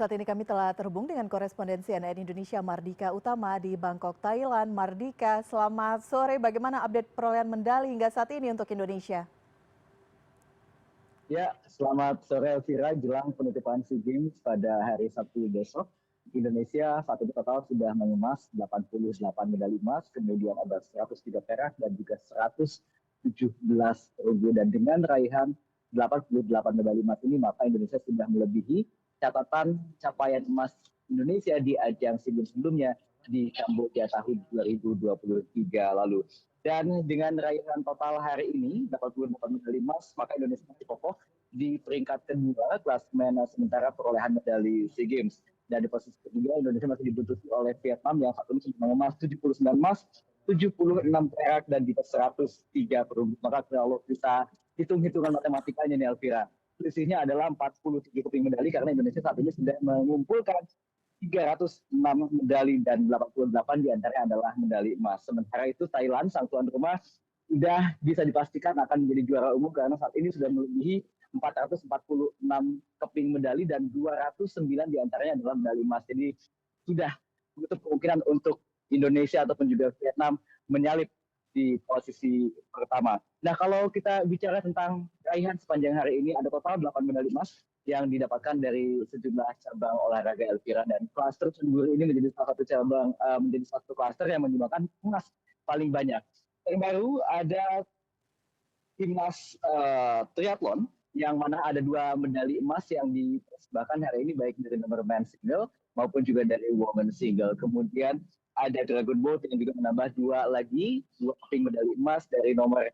Saat ini kami telah terhubung dengan koresponden CNN Indonesia Mardika Utama di Bangkok, Thailand. Mardika, selamat sore. Bagaimana update perolehan medali hingga saat ini untuk Indonesia? Ya, selamat sore Elvira. Jelang penutupan SEA Games pada hari Sabtu besok, Indonesia saat ini total sudah mengemas 88 medali emas, kemudian ada 103 perak dan juga 117 perunggu. Dan dengan raihan 88 medali emas ini, maka Indonesia sudah melebihi catatan capaian emas Indonesia di ajang SEA Games sebelumnya di Kamboja tahun 2023 lalu. Dan dengan raihan total hari ini, 88 medali emas, maka Indonesia masih kokoh di peringkat kedua klasemen sementara perolehan medali SEA Games. Dan di posisi ketiga, Indonesia masih dibuntuti oleh Vietnam yang saat ini sudah mengemas 79 emas, 76 perak, dan juga 103 perunggu. Maka kalau bisa hitung-hitungan matematikanya nih Elvira, selisihnya adalah 47 keping medali karena Indonesia saat ini sudah mengumpulkan 306 medali dan 88 diantaranya adalah medali emas. Sementara itu Thailand, sang tuan rumah, sudah bisa dipastikan akan menjadi juara umum karena saat ini sudah melebihi 446 keping medali dan 209 diantaranya adalah medali emas. Jadi sudah menutup kemungkinan untuk Indonesia ataupun juga Vietnam menyalip di posisi pertama. Nah, kalau kita bicara tentang raihan sepanjang hari ini, ada total 8 medali emas yang didapatkan dari sejumlah cabang olahraga Elvira, dan klaster sendiri ini menjadi salah satu cabang menjadi satu klaster yang menyumbangkan emas paling banyak. Terbaru ada timnas triathlon yang mana ada 2 medali emas yang dipersembahkan hari ini baik dari nomor men's single maupun juga dari women's single. Kemudian ada Dragon Boat yang juga menambah dua keping medali emas dari nomor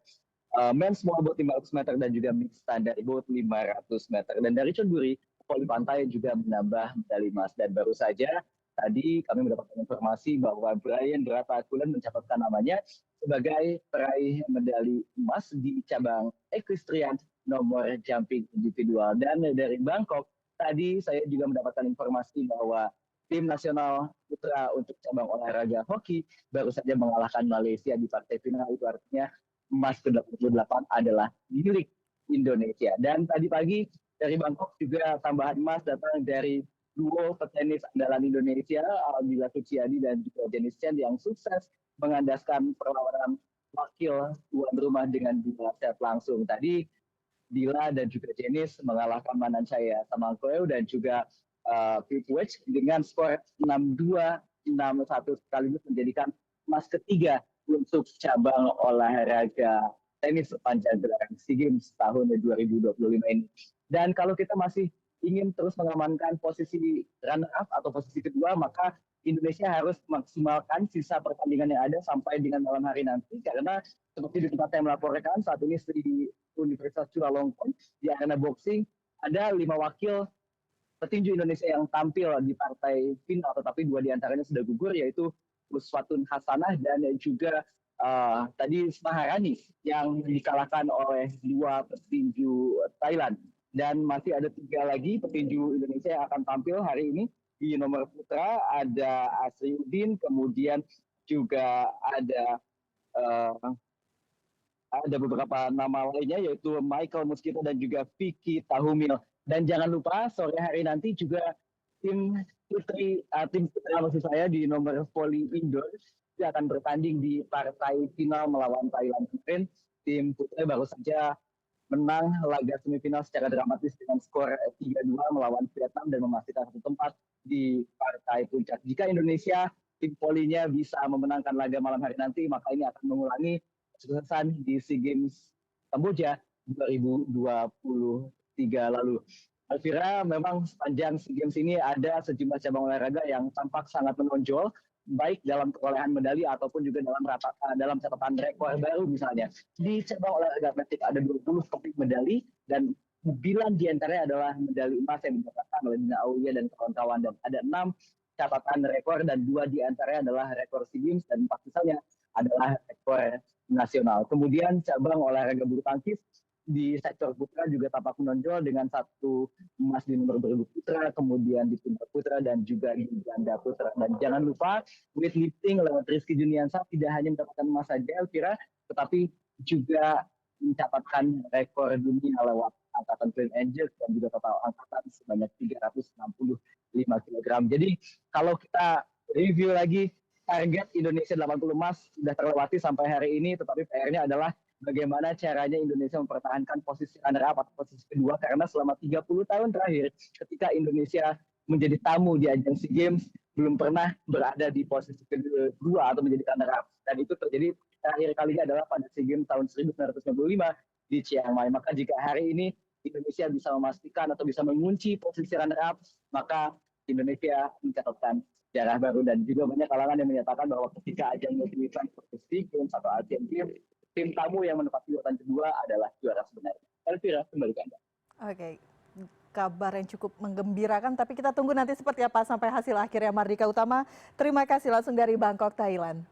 men's small boat 500 meter dan juga mixed standard boat 500 meter. Dan dari Chonburi, voli pantai juga menambah medali emas. Dan baru saja tadi kami mendapatkan informasi bahwa Brian Bratakulen mencatatkan namanya sebagai peraih medali emas di cabang equestrian nomor jumping individual. Dan dari Bangkok, tadi saya juga mendapatkan informasi bahwa tim nasional putra untuk cabang olahraga hoki baru saja mengalahkan Malaysia di partai final. Itu artinya emas ke-88 adalah milik Indonesia. Dan tadi pagi dari Bangkok juga tambahan emas datang dari duo petenis andalan Indonesia, Aldila Suciadi dan juga Jenis Chen yang sukses mengandaskan perlawanan wakil tuan rumah dengan 2 set langsung. Tadi Dila dan juga Jenis mengalahkan Manansaya Samangkoeo dan juga Pipwech dengan skor 6-2, 6-1 sekaligus menjadikan emas ketiga untuk cabang olahraga tenis sepanjang gelaran SEA Games tahun 2025 ini. Dan kalau kita masih ingin terus mengamankan posisi runner up atau posisi kedua, maka Indonesia harus maksimalkan sisa pertandingan yang ada sampai dengan malam hari nanti, karena seperti di tempat saya melaporkan saat ini di Universitas Chulalongkorn di arena boxing ada 5 wakil petinju Indonesia yang tampil di partai final, tetapi 2 diantaranya sudah gugur, yaitu Uswatun Hasanah dan juga tadi Maharani yang dikalahkan oleh 2 petinju Thailand. Dan masih ada 3 lagi petinju Indonesia yang akan tampil hari ini di nomor putra, ada Asriuddin, kemudian juga uh, ada beberapa nama lainnya yaitu Michael Muskito dan juga Vicky Tahumil. Dan jangan lupa sore hari nanti juga tim putra maksud saya di nomor voli indoor dia akan bertanding di partai final melawan Thailand. Kemarin tim putra baru saja menang laga semifinal secara dramatis dengan skor 3-2 melawan Vietnam dan memastikan satu tempat di partai puncak. Jika Indonesia tim polinya bisa memenangkan laga malam hari nanti, maka ini akan mengulangi kesuksesan di SEA Games Kamboja 2023 lalu. Elvira, memang sepanjang SEA Games ini ada sejumlah cabang olahraga yang tampak sangat menonjol, baik dalam perolehan medali ataupun juga dalam catatan rekor baru. Misalnya di cabang olahraga atletik ada 20 topik medali dan 9 diantaranya adalah medali emas yang didapatkan oleh Dina Aulia dan kawan-kawan, dan ada 6 catatan rekor dan 2 diantaranya adalah rekor SEA Games dan 4 sisanya adalah rekor nasional. Kemudian cabang olahraga bulu tangkis di sektor putra juga tampak menonjol dengan 1 emas di nomor bergu putra, kemudian di tunggal putra dan juga di ganda putra. Dan jangan lupa weightlifting lewat Rizky Juniansa tidak hanya mendapatkan emas saja Elvira, tetapi juga mencatatkan rekor dunia lewat angkatan clean and jerk, dan juga total angkatan sebanyak 365 kilogram. Jadi kalau kita review lagi, target Indonesia 80 emas sudah terlewati sampai hari ini, tetapi PR-nya adalah bagaimana caranya Indonesia mempertahankan posisi runner-up atau posisi kedua, karena selama 30 tahun terakhir ketika Indonesia menjadi tamu di ajang SEA Games belum pernah berada di posisi kedua atau menjadi runner-up, dan itu terjadi terakhir kalinya adalah pada SEA Games tahun 1995 di Chiang Mai. Maka jika hari ini Indonesia bisa memastikan atau bisa mengunci posisi runner-up, maka Indonesia mencatatkan sejarah baru. Dan juga banyak kalangan yang menyatakan bahwa ketika ajang multi-event seperti SEA Games atau Asian Games, tim tamu yang menempati urutan kedua adalah juara sebenarnya. Elvira, kembali ke Anda. Oke, kabar yang cukup menggembirakan, tapi kita tunggu nanti seperti apa sampai hasil akhirnya. Mardika Utama, terima kasih langsung dari Bangkok, Thailand.